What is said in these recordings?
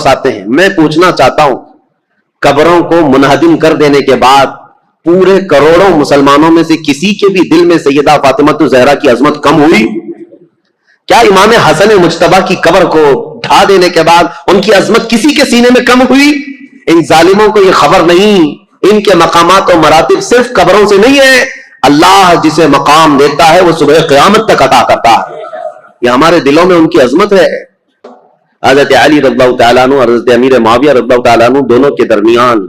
واپس آتے ہیں. میں پوچھنا چاہتا ہوں قبروں کو منہدم کر دینے کے بعد پورے کروڑوں مسلمانوں میں سے کسی کے بھی دل میں سیدہ فاطمہ الزہرا کی عظمت کم ہوئی؟ کیا امام حسن مجتبی کی قبر کو ڈھا دینے کے بعد ان کی عظمت کسی کے سینے میں کم ہوئی؟ ان ظالموں کو یہ خبر نہیں، ان کے مقامات و مراتب صرف قبروں سے نہیں ہے. اللہ جسے مقام دیتا ہے وہ صبح قیامت تک عطا کرتا ہے. یہ ہمارے دلوں میں ان کی عظمت ہے. حضرت علی رضی اللہ تعالیٰ عنہ اور حضرت امیر معاویہ رضی اللہ تعالیٰ عنہ دونوں کے درمیان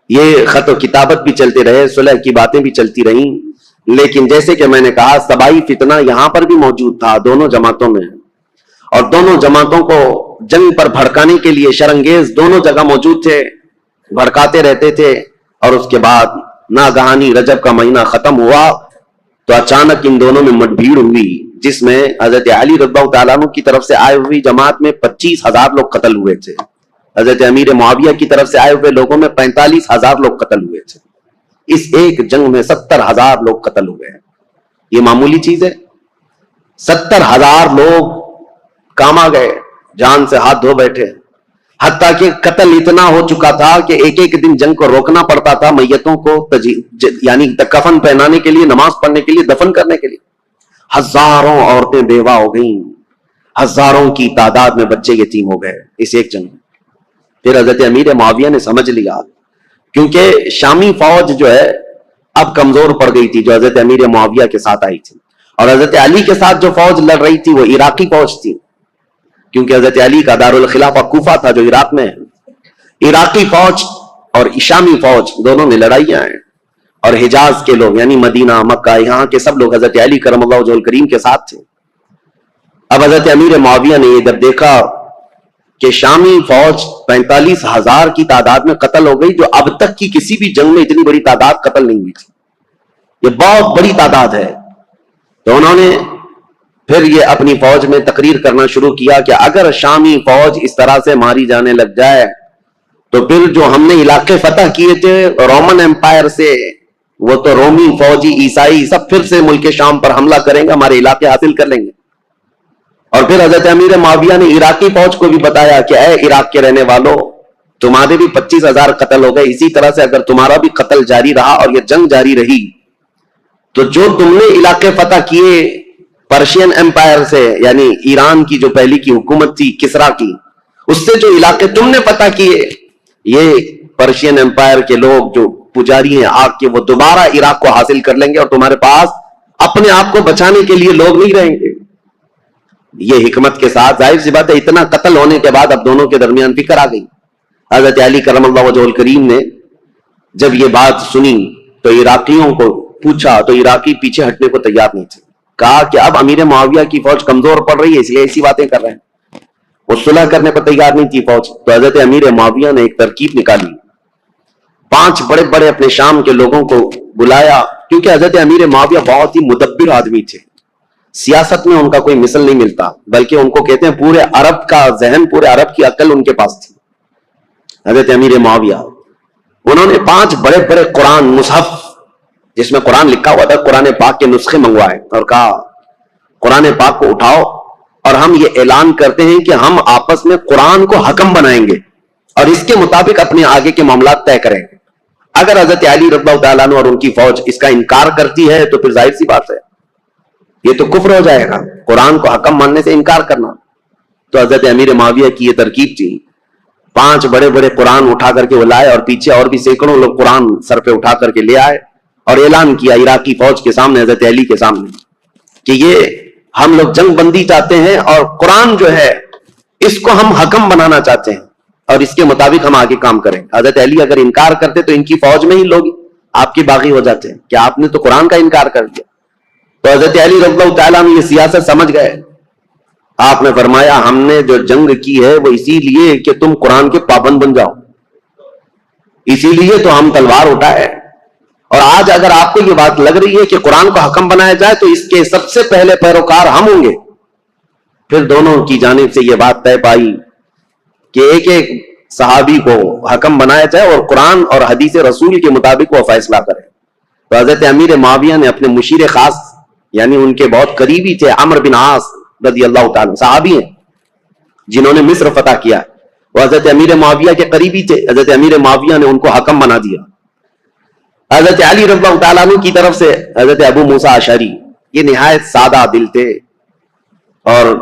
یہ خط و کتابت بھی چلتے رہے، صلح کی باتیں بھی چلتی رہیں، لیکن جیسے کہ میں نے کہا سبائی فتنہ یہاں پر بھی موجود تھا دونوں جماعتوں میں، اور دونوں جماعتوں کو جنگ پر بھڑکانے کے لیے شرنگیز دونوں جگہ موجود تھے، بھڑکاتے رہتے تھے. اور اس کے بعد ناگہانی رجب کا مہینہ ختم ہوا تو اچانک ان دونوں میں مٹبھیڑ ہوئی، جس میں حضرت علی رضی اللہ تعالیٰ عنہ کی طرف سے آئے ہوئی جماعت میں 25,000 لوگ قتل ہوئے تھے. حضرت امیر معاویہ کی طرف سے آئے ہوئے لوگوں میں 45,000 لوگ قتل ہوئے تھے. اس ایک جنگ میں 70,000 لوگ قتل ہوئے ہیں. یہ معمولی چیز ہے؟ 70,000 لوگ کام آ گئے، جان سے ہاتھ دھو بیٹھے. حتیٰ کہ قتل اتنا ہو چکا تھا کہ ایک ایک دن جنگ کو روکنا پڑتا تھا میتوں کو یعنی کفن پہنانے کے لیے، نماز پڑھنے کے لیے، دفن کرنے کے لیے. ہزاروں عورتیں بیوہ ہو گئیں، ہزاروں کی تعداد میں بچے یتیم ہو گئے اس ایک جنگ میں. پھر حضرت امیر معاویہ نے سمجھ لیا، کیونکہ شامی فوج جو ہے اب کمزور پڑ گئی تھی جو حضرت امیر معاویہ کے ساتھ آئی تھی، اور حضرت علی کے ساتھ جو فوج لڑ رہی تھی وہ عراقی فوج تھی، کیونکہ حضرت علی کا دارالخلافہ کوفہ تھا جو عراق میں ہے. عراقی فوج اور شامی فوج دونوں میں لڑائیاں ہیں، اور حجاز کے لوگ یعنی مدینہ، مکہ، یہاں کے سب لوگ حضرت علی کرم اللہ وجہہ الکریم کے ساتھ تھے. اب حضرت امیر معاویہ نے یہ جب دیکھا کہ شامی فوج 45,000 کی تعداد میں قتل ہو گئی، جو اب تک کی کسی بھی جنگ میں اتنی بڑی تعداد قتل نہیں ہوئی تھی، یہ بہت بڑی تعداد ہے. تو انہوں نے پھر یہ اپنی فوج میں تقریر کرنا شروع کیا کہ اگر شامی فوج اس طرح سے ماری جانے لگ جائے تو پھر جو ہم نے علاقے فتح کیے تھے رومن امپائر سے، وہ تو رومی فوجی عیسائی سب پھر سے ملک شام پر حملہ کریں گے، ہمارے علاقے حاصل کر لیں گے. اور پھر حضرت امیر معاویہ نے عراقی فوج کو بھی بتایا کہ اے عراق کے رہنے والوں، تمہارے بھی 25,000 قتل ہو گئے، اسی طرح سے اگر تمہارا بھی قتل جاری رہا اور یہ جنگ جاری رہی تو جو تم نے علاقے فتح کیے پرشین امپائر سے، یعنی ایران کی جو پہلی کی حکومت تھی کسرا کی، اس سے جو علاقے تم نے فتح کیے، یہ پرشین امپائر کے لوگ جو پجاری ہیں آگ کے، وہ دوبارہ عراق کو حاصل کر لیں گے اور تمہارے پاس اپنے آپ کو بچانے کے لیے لوگ نہیں رہیں گے. یہ حکمت کے ساتھ، ظاہر سی بات ہے اتنا قتل ہونے کے بعد اب دونوں کے درمیان فکر آ گئی. حضرت علی کرم اللہ وجہہ الکریم نے جب یہ بات سنی تو عراقیوں کو پوچھا تو عراقی پیچھے ہٹنے کو تیار نہیں تھے. کہا کہ اب امیر معاویہ کی فوج کمزور پڑ رہی ہے اس لیے ایسی باتیں کر رہے ہیں. وہ صلح کرنے پر تیار نہیں تھی فوج. تو حضرت امیر معاویہ نے ایک ترکیب نکالی، 5 بڑے بڑے اپنے شام کے لوگوں کو بلایا، کیونکہ حضرت امیر معاویہ بہت ہی مدبر آدمی تھے، سیاست میں ان کا کوئی مثل نہیں ملتا، بلکہ ان کو کہتے ہیں پورے عرب کا ذہن، پورے عرب کی عقل ان کے پاس تھی. حضرت امیر معاویہ انہوں نے 5 بڑے بڑے قرآن مصحف جس میں قرآن لکھا ہوا تھا، قرآن پاک کے نسخے منگوائے اور کہا قرآن پاک کو اٹھاؤ اور ہم یہ اعلان کرتے ہیں کہ ہم آپس میں قرآن کو حکم بنائیں گے اور اس کے مطابق اپنے آگے کے معاملات طے کریں گے. اگر حضرت علی رضی اللہ تعالیٰ عنہ اور ان کی فوج اس کا انکار کرتی ہے تو پھر ظاہر سی بات ہے یہ تو کفر ہو جائے گا، قرآن کو حکم ماننے سے انکار کرنا. تو حضرت امیر معاویہ کی یہ ترکیب تھی، 5 بڑے بڑے قرآن اٹھا کر کے وہ لائے اور پیچھے اور بھی سینکڑوں لوگ قرآن سر پہ اٹھا کر کے لے آئے اور اعلان کیا عراقی فوج کے سامنے، حضرت علی کے سامنے، کہ یہ ہم لوگ جنگ بندی چاہتے ہیں اور قرآن جو ہے اس کو ہم حکم بنانا چاہتے ہیں اور اس کے مطابق ہم آگے کام کریں. حضرت علی اگر انکار کرتے تو ان کی فوج میں ہی لوگ آپ کے باغی ہو جاتے ہیں کہ آپ نے تو قرآن کا انکار کر دیا. تو حضرت علی رضی اللہ تعالیٰ عنہ یہ سیاست سمجھ گئے. آپ نے فرمایا ہم نے جو جنگ کی ہے وہ اسی لیے کہ تم قرآن کے پابند بن جاؤ، اسی لیے تو ہم تلوار اٹھائے. اور آج اگر آپ کو یہ بات لگ رہی ہے کہ قرآن کو حکم بنایا جائے تو اس کے سب سے پہلے پیروکار ہم ہوں گے. پھر دونوں کی جانب سے یہ بات طے پائی کہ ایک ایک صحابی کو حکم بنایا جائے اور قرآن اور حدیث رسول کے مطابق وہ فیصلہ کرے. تو حضرت امیر معاویہ نے اپنے مشیر خاص، یعنی ان کے بہت قریبی تھے عمرو بن عاص رضی اللہ تعالیٰ، صحابی ہیں جنہوں نے مصر فتح کیا، وہ حضرت امیر معاویہ کے قریبی تھے. حضرت امیر معاویہ نے ان کو حکم بنا دیا. حضرت علی رضی اللہ تعالیٰ عنہ کی طرف سے حضرت ابو موسیٰ اشعری یہ نہایت سادہ دل تھے اور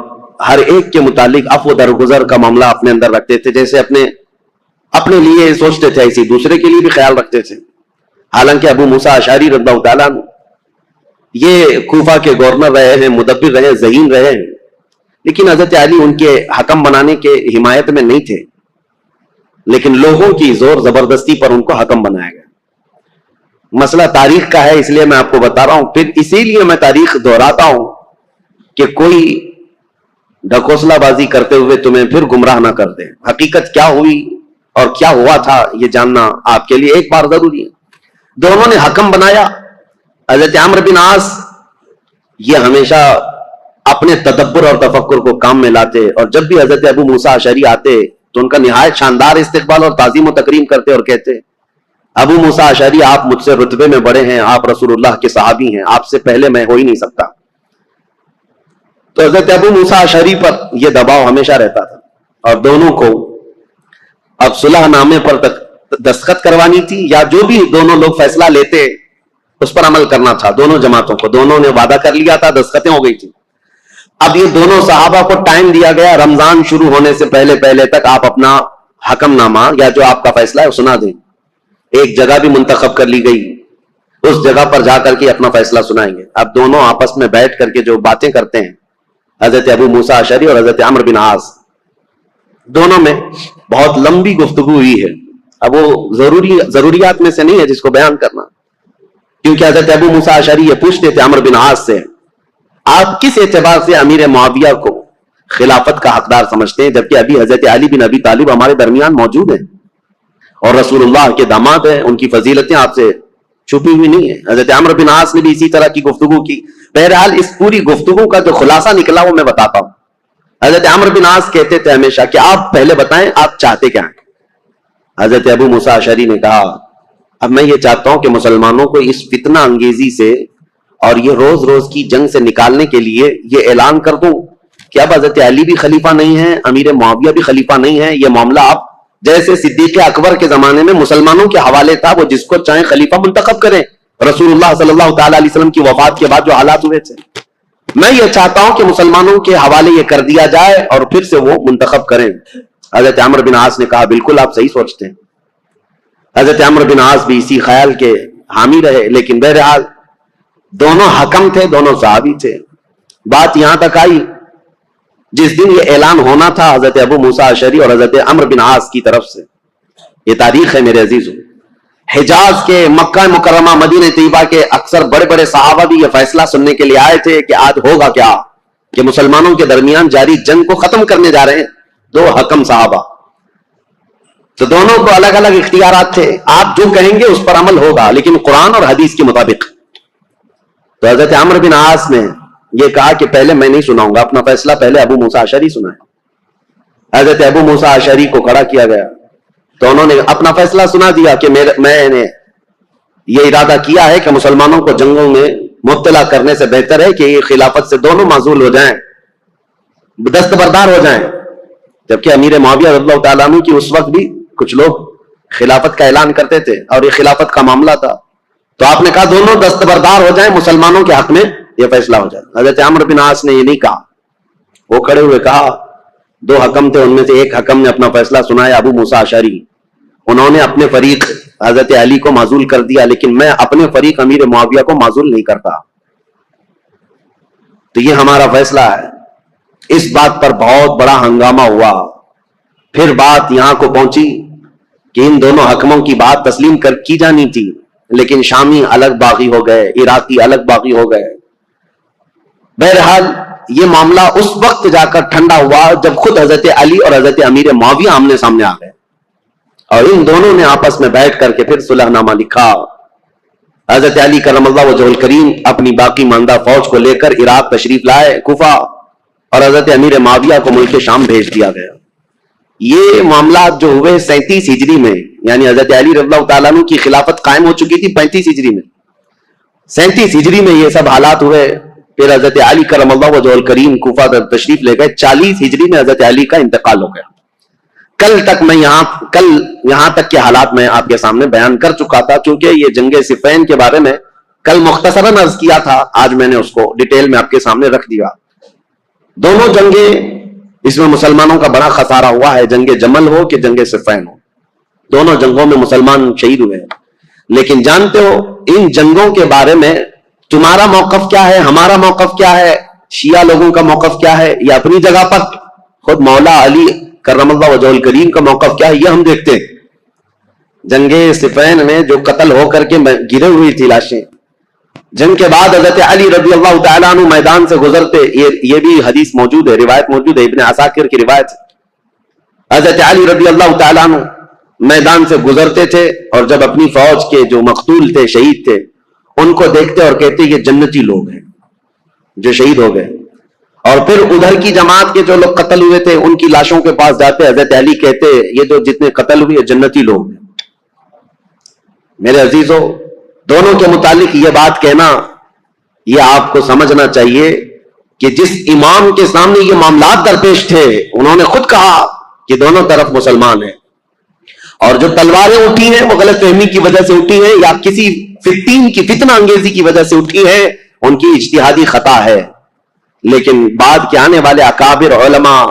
ہر ایک کے متعلق عفو درگزر کا معاملہ اپنے اندر رکھتے تھے. جیسے اپنے لیے سوچتے تھے ایسی دوسرے کے لیے بھی خیال رکھتے تھے. حالانکہ ابو موسیٰ اشعری رضی اللہ تعالیٰ عنہ یہ کوفہ کے گورنر رہے ہیں, مدبر رہے ہیں, ذہین رہے ہیں, لیکن حضرت علی ان کے حکم بنانے کے حمایت میں نہیں تھے, لیکن لوگوں کی زور زبردستی پر ان کو حکم بنایا گیا. مسئلہ تاریخ کا ہے اس لیے میں آپ کو بتا رہا ہوں. پھر اسی لیے میں تاریخ دہراتا ہوں کہ کوئی ڈھکوسلا بازی کرتے ہوئے تمہیں پھر گمراہ نہ کر دے. حقیقت کیا ہوئی اور کیا ہوا تھا یہ جاننا آپ کے لیے ایک بار ضروری ہے. دونوں نے حکم بنایا. حضرت عمرو بن عاص یہ ہمیشہ اپنے تدبر اور تفکر کو کام میں لاتے, اور جب بھی حضرت ابو موسیٰ اشعری آتے تو ان کا نہایت شاندار استقبال اور تعظیم و تکریم کرتے اور کہتے, ابو موسیٰ اشعری آپ مجھ سے رتبے میں بڑے ہیں, آپ رسول اللہ کے صحابی ہیں, آپ سے پہلے میں ہو ہی نہیں سکتا. تو حضرت ابو موسیٰ اشعری پر یہ دباؤ ہمیشہ رہتا تھا, اور دونوں کو اب صلح نامے پر دستخط کروانی تھی, یا جو بھی دونوں لوگ فیصلہ لیتے اس پر عمل کرنا تھا. دونوں جماعتوں کو دونوں نے وعدہ کر لیا تھا, دستخطیں ہو گئی تھی. اب یہ دونوں صحابہ کو ٹائم دیا گیا, رمضان شروع ہونے سے پہلے تک آپ اپنا حکم نامہ یا جو آپ کا فیصلہ ہے سنا دیں. ایک جگہ بھی منتخب کر لی گئی, اس جگہ پر جا کر کے اپنا فیصلہ سنائیں گے. اب دونوں آپس میں بیٹھ کر کے جو باتیں کرتے ہیں, حضرت ابو موسیٰ اشعری اور حضرت عمرو بن عاص, دونوں میں بہت لمبی گفتگو ہوئی ہے. اب وہ ضروریات میں سے نہیں ہے جس کو بیان کرنا, کیونکہ حضرت ابو موسیٰ اشعری یہ پوچھتے تھے عمرو بن عاص سے, آپ کس اعتبار سے امیر معاویہ کو خلافت کا حقدار سمجھتے ہیں, جبکہ ابھی حضرت علی بن ابی طالب ہمارے درمیان موجود ہیں اور رسول اللہ کے داماد ہیں, ان کی فضیلتیں آپ سے چھپی ہوئی نہیں ہیں. حضرت عمرو بن عاص نے بھی اسی طرح کی گفتگو کی. بہرحال اس پوری گفتگو کا جو خلاصہ نکلا وہ میں بتاتا ہوں. حضرت عمرو بن عاص کہتے تھے ہمیشہ کہ آپ پہلے بتائیں آپ چاہتے کیا ہیں. حضرت ابو موسیٰ اشعری نے کہا, اب میں یہ چاہتا ہوں کہ مسلمانوں کو اس فتنہ انگیزی سے اور یہ روز روز کی جنگ سے نکالنے کے لیے یہ اعلان کر دوں کہ اب حضرت علی بھی خلیفہ نہیں ہے, امیر معاویہ بھی خلیفہ نہیں ہے. یہ معاملہ آپ جیسے صدیق اکبر کے زمانے میں مسلمانوں کے حوالے تھا, وہ جس کو چاہیں خلیفہ منتخب کریں. رسول اللہ صلی اللہ تعالی علیہ وسلم کی وفات کے بعد جو حالات ہوئے تھے, میں یہ چاہتا ہوں کہ مسلمانوں کے حوالے یہ کر دیا جائے اور پھر سے وہ منتخب کریں. حضرت عمرو بن عاص نے کہا بالکل آپ صحیح سوچتے ہیں. حضرت عمرو بن عاص بھی اسی خیال کے حامی رہے, لیکن بہرحال دونوں حکم تھے, دونوں صحابی تھے. بات یہاں تک آئی جس دن یہ اعلان ہونا تھا حضرت ابو موسیٰ اشعری اور حضرت عمرو بن عاص کی طرف سے. یہ تاریخ ہے میرے عزیزوں. حجاز کے, مکہ مکرمہ, مدینہ طیبہ کے اکثر بڑے بڑے صحابہ بھی یہ فیصلہ سننے کے لیے آئے تھے کہ آج ہوگا کیا, کہ مسلمانوں کے درمیان جاری جنگ کو ختم کرنے جا رہے ہیں دو حکم صحابہ. تو دونوں کو الگ الگ اختیارات تھے, آپ جو کہیں گے اس پر عمل ہوگا لیکن قرآن اور حدیث کے مطابق. تو حضرت عمرو بن عاص نے یہ کہا کہ پہلے میں نہیں سناؤں گا, اپنا فیصلہ پہلے ابو موسیٰ اشعری سنائے. حضرت ابو موسیٰ اشعری کو کھڑا کیا گیا تو انہوں نے اپنا فیصلہ سنا دیا کہ میں نے یہ ارادہ کیا ہے کہ مسلمانوں کو جنگوں میں مبتلا کرنے سے بہتر ہے کہ یہ خلافت سے دونوں معزول ہو جائیں, دستبردار ہو جائیں. جبکہ امیر معاویہ رضی اللہ تعالیٰ عنہ کی اس وقت بھی کچھ لوگ خلافت کا اعلان کرتے تھے اور یہ خلافت کا معاملہ تھا. تو آپ نے کہا دونوں دستبردار ہو جائیں, مسلمانوں کے حق میں یہ فیصلہ ہو جائے. حضرت عمرو بن عاص نے یہ نہیں کہا, وہ کھڑے ہوئے کہا, دو حکم تھے ان میں سے ایک حکم نے اپنا فیصلہ سنایا ابو موسیٰ اشعری, انہوں نے اپنے فریق حضرت علی کو معزول کر دیا, لیکن میں اپنے فریق امیر معاویہ کو معزول نہیں کرتا. تو یہ ہمارا فیصلہ ہے. اس بات پر بہت بڑا ہنگامہ ہوا. پھر بات یہاں کو پہنچی کہ ان دونوں حکموں کی بات تسلیم کی جانی تھی, لیکن شامی الگ باغی ہو گئے, عراقی الگ باغی ہو گئے. بہرحال یہ معاملہ اس وقت جا کر ٹھنڈا ہوا جب خود حضرت علی اور حضرت امیر معاویہ آمنے سامنے آ گئے, اور ان دونوں نے آپس میں بیٹھ کر کے پھر صلح نامہ لکھا. حضرت علی کرم اللہ وجہہ الکریم اپنی باقی ماندہ فوج کو لے کر عراق تشریف لائے, کوفہ, اور حضرت امیر معاویہ کو ملک شام بھیج دیا گیا. یہ معاملات جو ہوئے 37 ہجری میں, یعنی حضرت علی رضی اللہ تعالیٰ عنہ کی خلافت قائم ہو چکی تھی 35 ہجری میں, 37 ہجری میں یہ سب حالات ہوئے. پھر حضرت علی کرم اللہ وجہہ الکریم کوفہ تشریف لے گئے. 40 ہجری میں حضرت علی کا انتقال ہو گیا. کل یہاں تک کے حالات میں آپ کے سامنے بیان کر چکا تھا، کیونکہ یہ جنگ صفین کے بارے میں کل مختصراً عرض کیا تھا، آج میں نے اس کو ڈیٹیل میں آپ کے سامنے رکھ دیا۔ دونوں جنگیں، اس میں مسلمانوں کا بڑا خسارہ ہوا ہے، جنگ جمل ہو کہ جنگ صفین ہو، دونوں جنگوں میں مسلمان شہید ہوئے ہیں۔ لیکن جانتے ہو ان جنگوں کے بارے میں تمہارا موقف کیا ہے، ہمارا موقف کیا ہے، شیعہ لوگوں کا موقف کیا ہے، یا اپنی جگہ پر خود مولا علی کرم اللہ وجہ الکریم کا موقف کیا ہے، یہ ہم دیکھتے ہیں۔ جنگ صفین میں جو قتل ہو کر کے گرے ہوئی تھی لاشیں، جنگ کے بعد حضرت علی رضی اللہ تعالیٰ عنہ میدان سے گزرتے، یہ بھی حدیث موجود ہے، روایت موجود ہے، ابن عساکر کی روایت ہے۔ حضرت علی رضی اللہ تعالیٰ عنہ میدان سے گزرتے تھے، اور جب اپنی فوج کے جو مقتول تھے، شہید تھے، ان کو دیکھتے اور کہتے یہ جنتی لوگ ہیں جو شہید ہو گئے۔ اور پھر ادھر کی جماعت کے جو لوگ قتل ہوئے تھے ان کی لاشوں کے پاس جاتے، حضرت علی کہتے یہ جو جتنے قتل ہوئے جنتی لوگ ہیں۔ میرے عزیزو، دونوں کے متعلق یہ بات کہنا، یہ آپ کو سمجھنا چاہیے کہ جس امام کے سامنے یہ معاملات درپیش تھے، انہوں نے خود کہا کہ دونوں طرف مسلمان ہیں، اور جو تلواریں اٹھی ہیں وہ غلط فہمی کی وجہ سے اٹھی ہیں یا کسی فتنہ انگیزی کی وجہ سے اٹھی ہیں، ان کی اجتہادی خطا ہے۔ لیکن بعد کے آنے والے اکابر علماء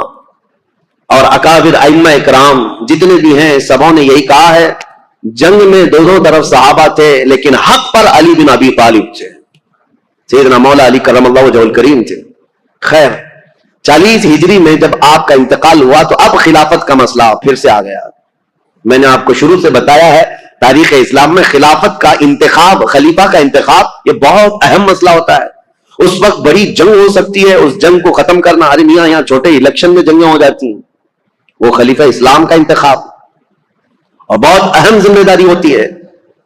اور اکابر ائمہ اکرام جتنے بھی ہیں، سبوں نے یہی کہا ہے جنگ میں دونوں طرف صحابہ تھے، لیکن حق پر علی بن ابی طالب تھے، سیدنا مولا علی کرم اللہ وجہ الکریم تھے۔ خیر، 40 ہجری میں جب آپ کا انتقال ہوا تو اب خلافت کا مسئلہ پھر سے آ گیا۔ میں نے آپ کو شروع سے بتایا ہے، تاریخ اسلام میں خلافت کا انتخاب، خلیفہ کا انتخاب، یہ بہت اہم مسئلہ ہوتا ہے۔ اس وقت بڑی جنگ ہو سکتی ہے، اس جنگ کو ختم کرنا، ارے میاں یہاں چھوٹے الیکشن میں جنگیں ہو جاتی ہیں، وہ خلیفہ اسلام کا انتخاب اور بہت اہم ذمہ داری ہوتی ہے۔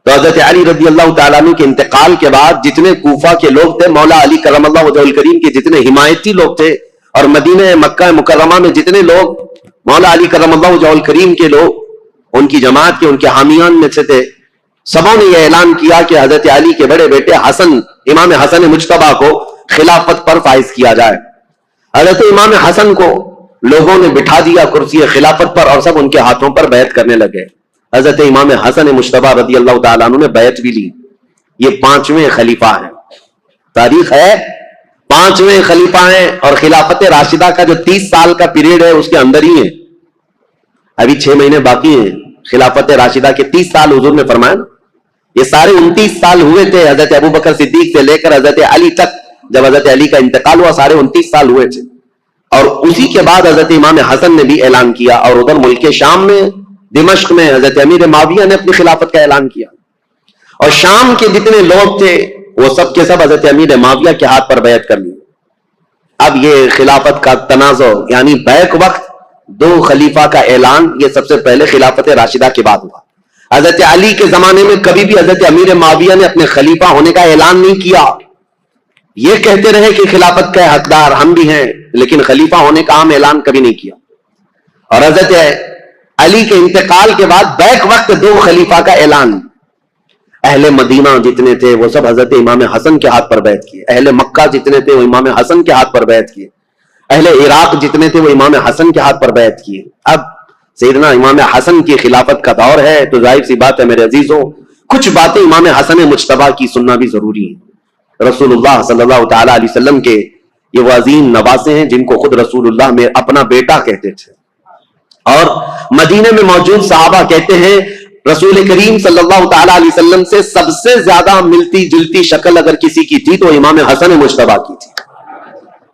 تو حضرت علی رضی اللہ تعالیٰ عنہ کے انتقال کے بعد جتنے کوفہ کے لوگ تھے، مولا علی کرم اللہ وجہ الکریم کے جتنے حمایتی لوگ تھے، اور مدینہ مکہ مکرمہ میں جتنے لوگ مولا علی کرم اللہ وجہ الکریم کے لوگ، ان کی جماعت کے، ان کے حامیان میں سے تھے، سبوں نے یہ اعلان کیا کہ حضرت علی کے بڑے بیٹے حسن، امام حسن مجتبیٰ کو خلافت پر فائز کیا جائے۔ حضرت امام حسن کو لوگوں نے بٹھا دیا کرسی خلافت پر، اور سب ان کے ہاتھوں پر بیعت کرنے لگے۔ حضرت امام حسن مجتبیٰ رضی اللہ تعالیٰ عنہ نے بیعت بھی لی۔ یہ 5ویں خلیفہ ہیں، تاریخ ہے 5ویں خلیفہ ہیں، اور خلافت راشدہ کا جو 30 سال کا پیریڈ ہے اس کے اندر ہی ہیں، ابھی 6 مہینے باقی ہیں۔ خلافت راشدہ کے 30 سال حضور نے فرمایا نا، یہ سارے 29 سال ہوئے تھے حضرت ابوبکر صدیق سے لے کر حضرت علی تک، جب حضرت علی کا انتقال ہوا سارے 29 سال ہوئے تھے۔ اور اسی کے بعد حضرت امام حسن نے بھی اعلان کیا، اور ادھر ملک شام میں دمشق میں حضرت امیر معاویہ نے اپنی خلافت کا اعلان کیا، اور شام کے جتنے لوگ تھے وہ سب کے سب حضرت امیر معاویہ کے ہاتھ پر بیعت کر لی۔ اب یہ خلافت کا تنازع، یعنی بیک وقت 2 خلیفہ کا اعلان، یہ سب سے پہلے خلافت راشدہ کے بعد ہوا۔ حضرت علی کے زمانے میں کبھی بھی حضرت امیر معاویہ نے اپنے خلیفہ ہونے کا اعلان نہیں کیا، یہ کہتے رہے کہ خلافت کا حقدار ہم بھی ہیں، لیکن خلیفہ ہونے کا عام اعلان کبھی نہیں کیا۔ اور حضرت علی کے انتقال کے بعد بیک وقت 2 خلیفہ کا اعلان۔ اہل مدینہ جتنے تھے وہ سب حضرت امام حسن کے ہاتھ پر بیعت کیے، اہل مکہ جتنے تھے وہ امام حسن کے ہاتھ پر بیعت کیے، اہل عراق جتنے تھے وہ امام حسن کے ہاتھ پر بیعت کیے۔ اب سیدنا امام حسن کی خلافت کا دور ہے، تو ظاہر سی بات ہے میرے عزیزوں، کچھ باتیں امام حسن مجتبیٰ کی سننا بھی ضروری ہے۔ رسول اللہ صلی اللہ تعالیٰ علیہ وسلم کے یہ وہ عظیم نواسے ہیں جن کو خود رسول اللہ میں اپنا بیٹا کہتے تھے، اور مدینے میں موجود صحابہ کہتے ہیں رسول کریم صلی اللہ تعالیٰ علیہ وسلم سے سب سے زیادہ ملتی جلتی شکل اگر کسی کی تھی تو امام حسن مجتبیٰ کی تھی۔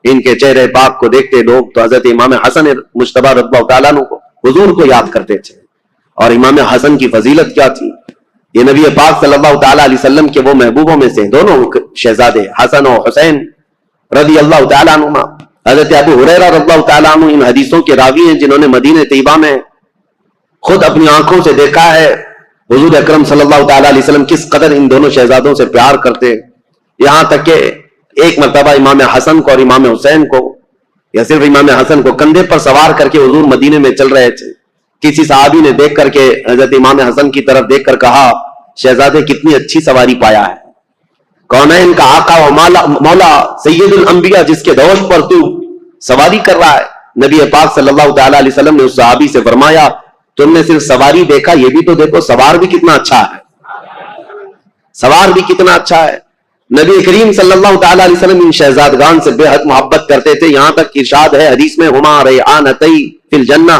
ان کے چہرے پاک کو دیکھتے لوگ تو حضرت امام حسن مجتبیٰ رضی اللہ تعالیٰ عنہ کو، حضور کو یاد کرتے تھے۔ اور امام حسن کی فضیلت کیا تھی، یہ نبی پاک صلی اللہ تعالیٰ علیہ وسلم کے وہ محبوبوں میں سے دونوں شہزادے حسن و حسین رضی اللہ تعالیٰ عنہ۔ حضرت ابو ہریرہ رضی اللہ تعالیٰ عنہ ان حدیثوں کے راوی ہیں جنہوں نے مدینہ طیبہ میں خود اپنی آنکھوں سے دیکھا ہے حضور اکرم صلی اللہ تعالیٰ علیہ وسلم کس قدر ان دونوں شہزادوں سے پیار کرتے، یہاں تک کہ ایک مرتبہ امام حسن کو اور امام حسین کو، یا صرف امام حسن کو، کندھے پر سوار کر کے حضور مدینے میں چل رہے تھے۔ کسی صحابی نے دیکھ کر کے حضرت امام حسن کی طرف دیکھ کر کہا شہزادے کتنی اچھی سواری پایا ہے، کونین کا آقا و مولا سید الانبیاء جس کے دوش پر تو سواری کر رہا ہے۔ نبی پاک صلی اللہ تعالیٰ علیہ وسلم نے اس صحابی سے فرمایا تم نے صرف سواری دیکھا, یہ بھی تو دیکھو سوار بھی کتنا اچھا ہے, سوار بھی کتنا اچھا ہے. نبی کریم صلی اللہ تعالی علیہ وسلم ان شہزادگان سے بے حد محبت کرتے تھے, یہاں تک ارشاد ہے حدیث میں, ہما ریحانتی فی الجنہ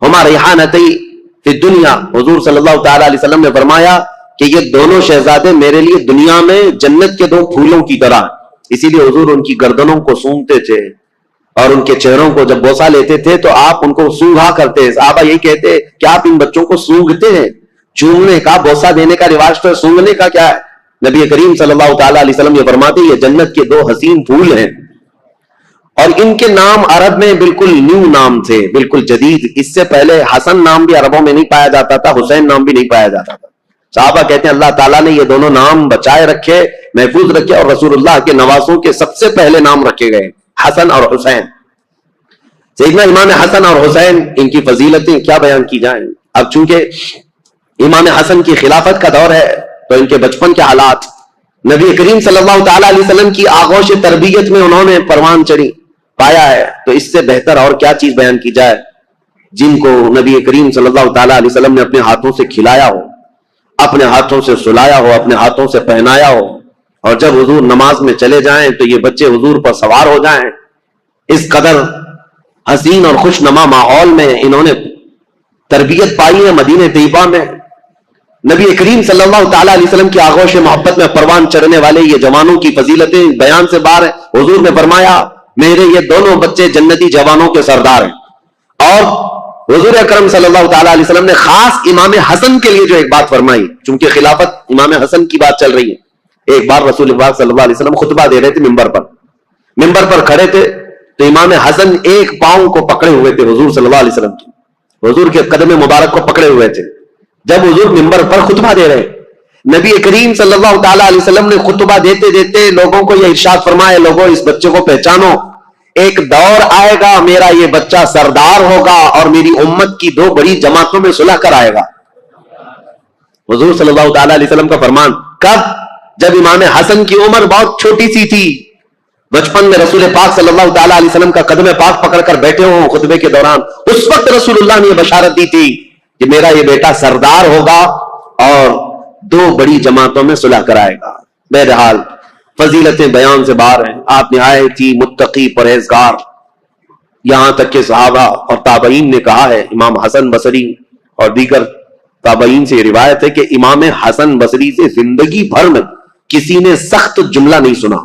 ہما ریحانتی فی الدنیا. حضور صلی اللہ تعالی علیہ وسلم نے فرمایا کہ یہ دونوں شہزادے میرے لیے دنیا میں جنت کے دو پھولوں کی طرح, اسی لیے حضور ان کی گردنوں کو سونگتے تھے اور ان کے چہروں کو جب بوسہ لیتے تھے تو آپ ان کو سونگھا کرتے. صحابہ یہی کہتے کہ آپ ان بچوں کو سونگھتے ہیں, چومنے کا بوسہ دینے کا رواج تو ہے, سونگنے کا کیا ہے؟ نبی کریم صلی اللہ تعالی علیہ وسلم یہ فرماتے یہ جنت کے دو حسین پھول ہیں, اور ان کے نام عرب میں بالکل نیو نام تھے, بالکل جدید. اس سے پہلے حسن نام بھی عربوں میں نہیں پایا جاتا تھا, حسین نام بھی نہیں پایا جاتا تھا. صحابہ کہتے ہیں اللہ تعالیٰ نے یہ دونوں نام بچائے رکھے, محفوظ رکھے, اور رسول اللہ کے نواسوں کے سب سے پہلے نام رکھے گئے حسن اور حسین. سیدنا امام حسن اور حسین, ان کی فضیلتیں کیا بیان کی جائیں. اب چونکہ امام حسن کی خلافت کا دور ہے تو ان کے بچپن کے حالات, نبی کریم صلی اللہ تعالی علیہ وسلم کی آغوش تربیت میں انہوں نے پروان چڑھی پایا ہے, تو اس سے بہتر اور کیا چیز بیان کی جائے جن کو نبی کریم صلی اللہ تعالی علیہ وسلم نے اپنے ہاتھوں سے کھلایا ہو, اپنے ہاتھوں سے سلایا ہو, اپنے ہاتھوں سے پہنایا ہو, اور جب حضور نماز میں چلے جائیں تو یہ بچے حضور پر سوار ہو جائیں. اس قدر حسین اور خوش نما ماحول میں انہوں نے تربیت پائی ہے مدینہ طیبہ میں. نبی کریم صلی اللہ تعالی علیہ وسلم کی آغوش محبت میں پروان چڑھنے والے یہ جوانوں کی فضیلتیں بیان سے باہر ہیں. حضور نے فرمایا میرے یہ دونوں بچے جنتی جوانوں کے سردار ہیں. اور حضور اکرم صلی اللہ تعالی علیہ وسلم نے خاص امام حسن کے لیے جو ایک بات فرمائی, چونکہ خلافت امام حسن کی بات چل رہی ہے. ایک بار رسول اللہ صلی اللہ علیہ وسلم خطبہ دے رہے تھے, ممبر پر کھڑے تھے, تو امام حسن ایک پاؤں کو پکڑے ہوئے تھے حضور صلی اللہ علیہ وسلم کی, حضور کے قدم مبارک کو پکڑے ہوئے تھے. جب حضور ممبر پر خطبہ دے رہے, نبی کریم صلی اللہ تعالی علیہ وسلم نے خطبہ دیتے دیتے لوگوں کو یہ ارشاد فرمایا, لوگوں اس بچے کو پہچانو, ایک دور آئے گا میرا یہ بچہ سردار ہوگا اور میری امت کی دو بڑی جماعتوں میں صلح کر آئے گا. حضور صلی اللہ تعالی علیہ وسلم کا فرمان کب؟ جب امام حسن کی عمر بہت چھوٹی سی تھی, بچپن میں رسول پاک صلی اللہ تعالی علیہ وسلم کا قدم پاک پکڑ کر بیٹھے ہوں خطبے کے دوران, اس وقت رسول اللہ نے یہ بشارت دی تھی کہ میرا یہ بیٹا سردار ہوگا اور دو بڑی جماعتوں میں صلح کرائے گا. بہرحال فضیلتیں بیان سے باہر ہیں. آپ نہایت ہی متقی پرہیزگار, یہاں تک کہ صحابہ اور تابعین نے کہا ہے, امام حسن بصری اور دیگر تابعین سے روایت ہے کہ امام حسن بصری سے زندگی بھر میں کسی نے سخت جملہ نہیں سنا.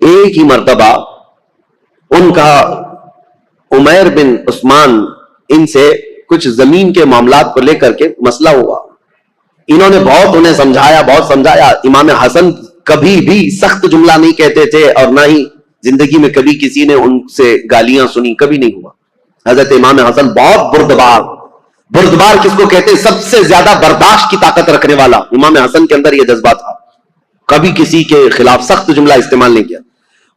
ایک ہی مرتبہ ان کا عمیر بن عثمان ان سے کچھ زمین کے معاملات کو لے کر کے مسئلہ ہوا, انہوں نے بہت انہیں بہت سمجھایا. امام حسن کبھی بھی سخت جملہ نہیں کہتے تھے اور نہ ہی زندگی میں کبھی کسی نے ان سے گالیاں سنی, کبھی نہیں ہوا. حضرت امام حسن بہت بردبار کس کو کہتے, سب سے زیادہ برداشت کی طاقت رکھنے والا. امام حسن کے اندر یہ جذبہ تھا, کبھی کسی کے خلاف سخت جملہ استعمال نہیں کیا.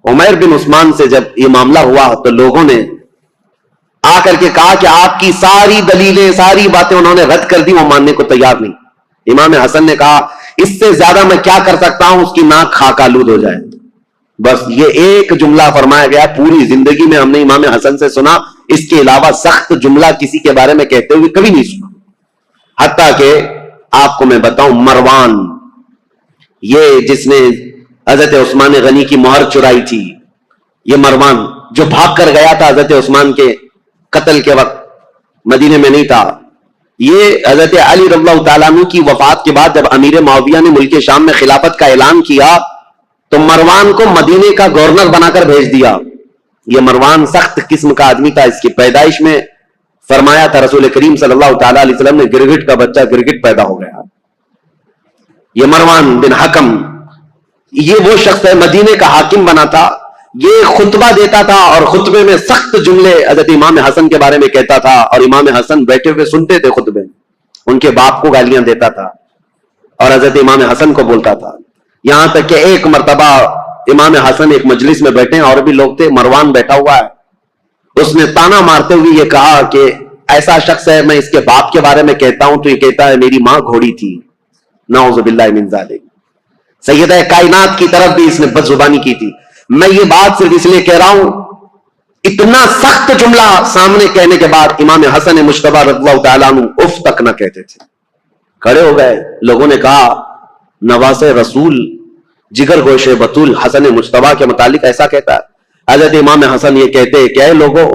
عمیر بن عثمان سے جب یہ معاملہ ہوا تو لوگوں نے آ کر کے کہا کہ آپ کی ساری دلیلیں, ساری باتیں انہوں نے رد کر دی, وہ ماننے کو تیار نہیں. امام حسن نے کہا اس سے زیادہ میں کیا کر سکتا ہوں, اس کی ناک خاک آلود ہو جائے. بس یہ ایک جملہ فرمایا گیا, پوری زندگی میں ہم نے امام حسن سے سنا, اس کے علاوہ سخت جملہ کسی کے بارے میں کہتے ہوئے کبھی نہیں سنا. حتیٰ کہ آپ کو میں بتاؤں, مروان یہ جس نے حضرت عثمان غنی کی مہر چرائی تھی, یہ مروان جو بھاگ کر گیا تھا حضرت عثمان کے قتل کے وقت, مدینے میں نہیں تھا. یہ حضرت علی رضی اللہ تعالیٰ عنہ کی وفات کے بعد جب امیر معاویہ نے ملک شام میں خلافت کا اعلان کیا تو مروان کو مدینے کا گورنر بنا کر بھیج دیا. یہ مروان سخت قسم کا آدمی تھا. اس کی پیدائش میں فرمایا تھا رسول کریم صلی اللہ تعالیٰ علیہ وسلم نے, گرگٹ کا بچہ گرگٹ پیدا ہو گیا. یہ مروان بن حکم, یہ وہ شخص ہے, مدینے کا حاکم بنا تھا. یہ خطبہ دیتا تھا اور خطبے میں سخت جملے حضرت امام حسن کے بارے میں کہتا تھا, اور امام حسن بیٹھے ہوئے سنتے تھے خطبے میں, ان کے باپ کو گالیاں دیتا تھا اور حضرت امام حسن کو بولتا تھا. یہاں تک کہ ایک مرتبہ امام حسن ایک مجلس میں بیٹھے ہیں, اور بھی لوگ تھے, مروان بیٹھا ہوا ہے, اس نے تانا مارتے ہوئے یہ کہا کہ ایسا شخص ہے, میں اس کے باپ کے بارے میں کہتا ہوں تو یہ کہتا ہے میری ماں گھوڑی تھی. نعوذ باللہ من ذالک. سیدہ کائنات کی طرف بھی اس نے بد زبانی کی تھی. میں یہ بات صرف اس لیے کہہ رہا ہوں اتنا سخت جملہ سامنے کہنے کے بعد امام حسن مجتبی رضی اللہ تعالیٰ عنہ اف تک نہ کہتے تھے. کھڑے ہو گئے. لوگوں نے کہا نواز رسول جگر گوش بطول حسن مجتبی کے متعلق ایسا کہتا ہے. حضرت امام حسن یہ کہتے کہ اے لوگوں،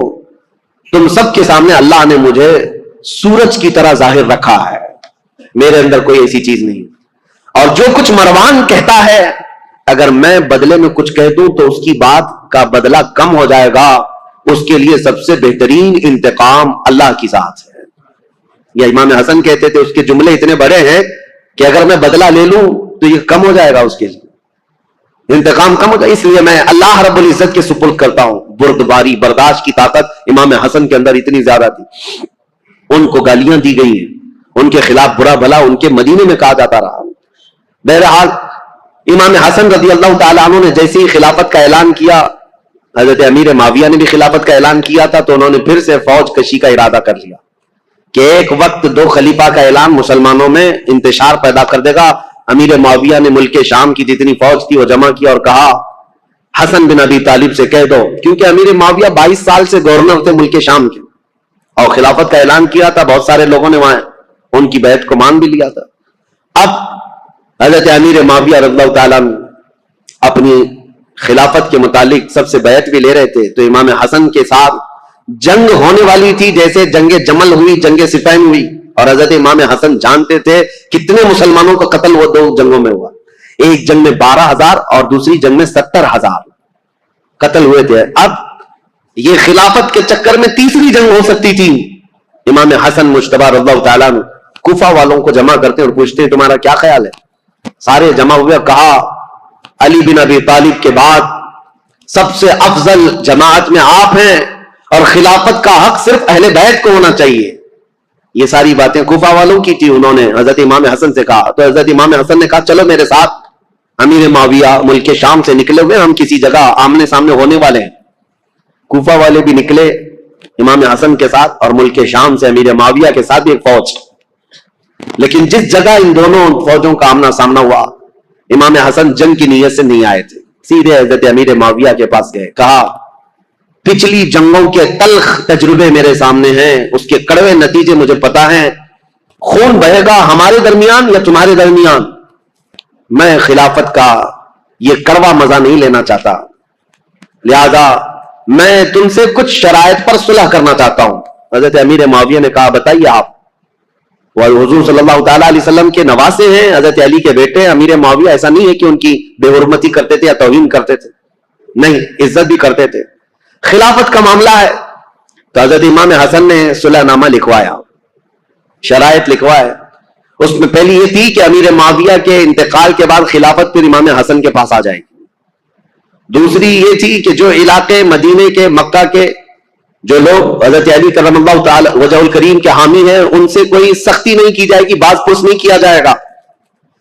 تم سب کے سامنے اللہ نے مجھے سورج کی طرح ظاہر رکھا ہے، میرے اندر کوئی ایسی چیز نہیں، اور جو کچھ مروان کہتا ہے اگر میں بدلے میں کچھ کہہ دوں تو اس کی بات کا بدلہ کم ہو جائے گا، اس کے لیے سب سے بہترین انتقام اللہ کی ذات ہے. یا امام حسن کہتے تھے اس کے جملے اتنے بڑے ہیں کہ اگر میں بدلہ لے لوں تو یہ کم ہو جائے گا، اس کے لیے انتقام کم ہو جائے. اس لیے میں اللہ رب العزت کے سپرد کرتا ہوں. بردباری، برداشت کی طاقت امام حسن کے اندر اتنی زیادہ تھی. ان کو گالیاں دی گئی ہیں، ان کے خلاف برا بھلا ان کے مدینے میں کہا جاتا رہا. بہرحال امام حسن رضی اللہ تعالیٰ عنہ نے جیسے ہی خلافت کا اعلان کیا، حضرت امیر معاویہ نے بھی خلافت کا اعلان کیا تھا، تو انہوں نے پھر سے فوج کشی کا ارادہ کر لیا کہ ایک وقت دو خلیفہ کا اعلان مسلمانوں میں انتشار پیدا کر دے گا. امیر معاویہ نے ملک شام کی جتنی فوج تھی وہ جمع کی اور کہا حسن بن ابی طالب سے کہہ دو، کیونکہ امیر معاویہ 22 سال سے گورنر تھے ملک شام کے اور خلافت کا اعلان کیا تھا. بہت سارے لوگوں نے وہاں ان کی بیعت کو مان بھی لیا تھا. اب حضرت امیر معاویہ رضی اللہ تعالیٰ اپنی خلافت کے متعلق سب سے بیعت بھی لے رہے تھے، تو امام حسن کے ساتھ جنگ ہونے والی تھی، جیسے جنگ جمل ہوئی، جنگ صفین ہوئی، اور حضرت امام حسن جانتے تھے کتنے مسلمانوں کا قتل وہ دو جنگوں میں ہوا. ایک جنگ میں 12,000 اور دوسری جنگ میں 70,000 قتل ہوئے تھے. اب یہ خلافت کے چکر میں تیسری جنگ ہو سکتی تھی. امام حسن مجتبی رضی اللہ تعالیٰ کوفہ والوں کو جمع کرتے اور پوچھتے تمہارا کیا خیال ہے؟ سارے جمع ہوئے. کہا علی بن ابی طالب کے بعد سب سے افضل جماعت میں آپ ہیں اور خلافت کا حق صرف اہل بیت کو ہونا چاہیے. یہ ساری باتیں کوفہ والوں کی تھی. انہوں نے حضرت امام حسن سے کہا تو حضرت امام حسن نے کہا چلو میرے ساتھ. امیر معاویہ ملک شام سے نکلے ہوئے، ہم کسی جگہ آمنے سامنے ہونے والے ہیں. کوفہ والے بھی نکلے امام حسن کے ساتھ اور ملک شام سے امیر معاویہ کے ساتھ بھی ایک فوج. لیکن جس جگہ ان دونوں فوجوں کا آمنا سامنا ہوا، امام حسن جنگ کی نیت سے نہیں آئے تھے، سیدھے حضرت امیر معاویہ کے پاس گئے. کہا پچھلی جنگوں کے تلخ تجربے میرے سامنے ہیں، اس کے کڑوے نتیجے مجھے پتا ہیں. خون بہے گا ہمارے درمیان یا تمہارے درمیان، میں خلافت کا یہ کڑوا مزہ نہیں لینا چاہتا، لہذا میں تم سے کچھ شرائط پر صلح کرنا چاہتا ہوں. حضرت امیر معاویہ نے کہا بتائیے آپ. وہ حضور صلی اللہ تعالیٰ علیہ وسلم کے نواسے ہیں، حضرت علی کے بیٹے. امیر معاویہ ایسا نہیں ہے کہ ان کی بے حرمتی کرتے تھے یا توہین کرتے تھے، نہیں، عزت بھی کرتے تھے. خلافت کا معاملہ ہے تو حضرت امام حسن نے صلح نامہ لکھوایا، شرائط لکھوائے. اس میں پہلی یہ تھی کہ امیر معاویہ کے انتقال کے بعد خلافت پھر امام حسن کے پاس آ جائے گی. دوسری یہ تھی کہ جو علاقے مدینے کے، مکہ کے جو لوگ حضرت علی کرم اللہ تعالی وجہ الکریم کے حامی ہیں، ان سے کوئی سختی نہیں کی جائے گی، باز پوچھ نہیں کیا جائے گا،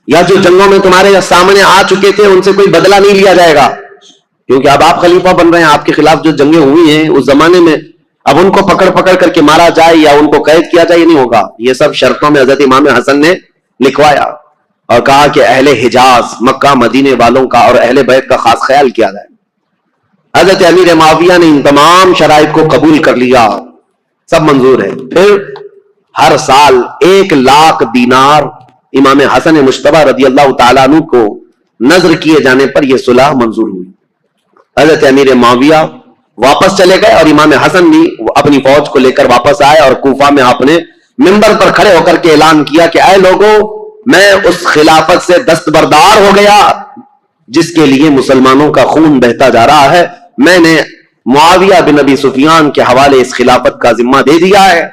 یا جو جنگوں میں تمہارے سامنے آ چکے تھے ان سے کوئی بدلہ نہیں لیا جائے گا، کیونکہ اب آپ خلیفہ بن رہے ہیں. آپ کے خلاف جو جنگیں ہوئی ہیں اس زمانے میں، اب ان کو پکڑ پکڑ کر کے مارا جائے یا ان کو قید کیا جائے، یہ نہیں ہوگا. یہ سب شرطوں میں حضرت امام حسن نے لکھوایا اور کہا کہ اہل حجاز، مکہ مدینے والوں کا اور اہل بیت کا خاص خیال کیا جائے. حضرت امیر معاویہ نے ان تمام شرائط کو قبول کر لیا، سب منظور ہے. پھر ہر سال 1,00,000 دینار امام حسن مجتبی رضی اللہ تعالیٰ عنہ کو نظر کیے جانے پر یہ صلح منظور ہوئی. حضرت امیر معاویہ واپس چلے گئے اور امام حسن بھی اپنی فوج کو لے کر واپس آئے اور کوفہ میں اپنے منبر پر کھڑے ہو کر کے اعلان کیا کہ اے لوگوں، میں اس خلافت سے دستبردار ہو گیا جس کے لیے مسلمانوں کا خون بہتا جا رہا ہے. میں نے معاویہ بن ابی سفیان کے حوالے اس خلافت کا ذمہ دے دیا ہے.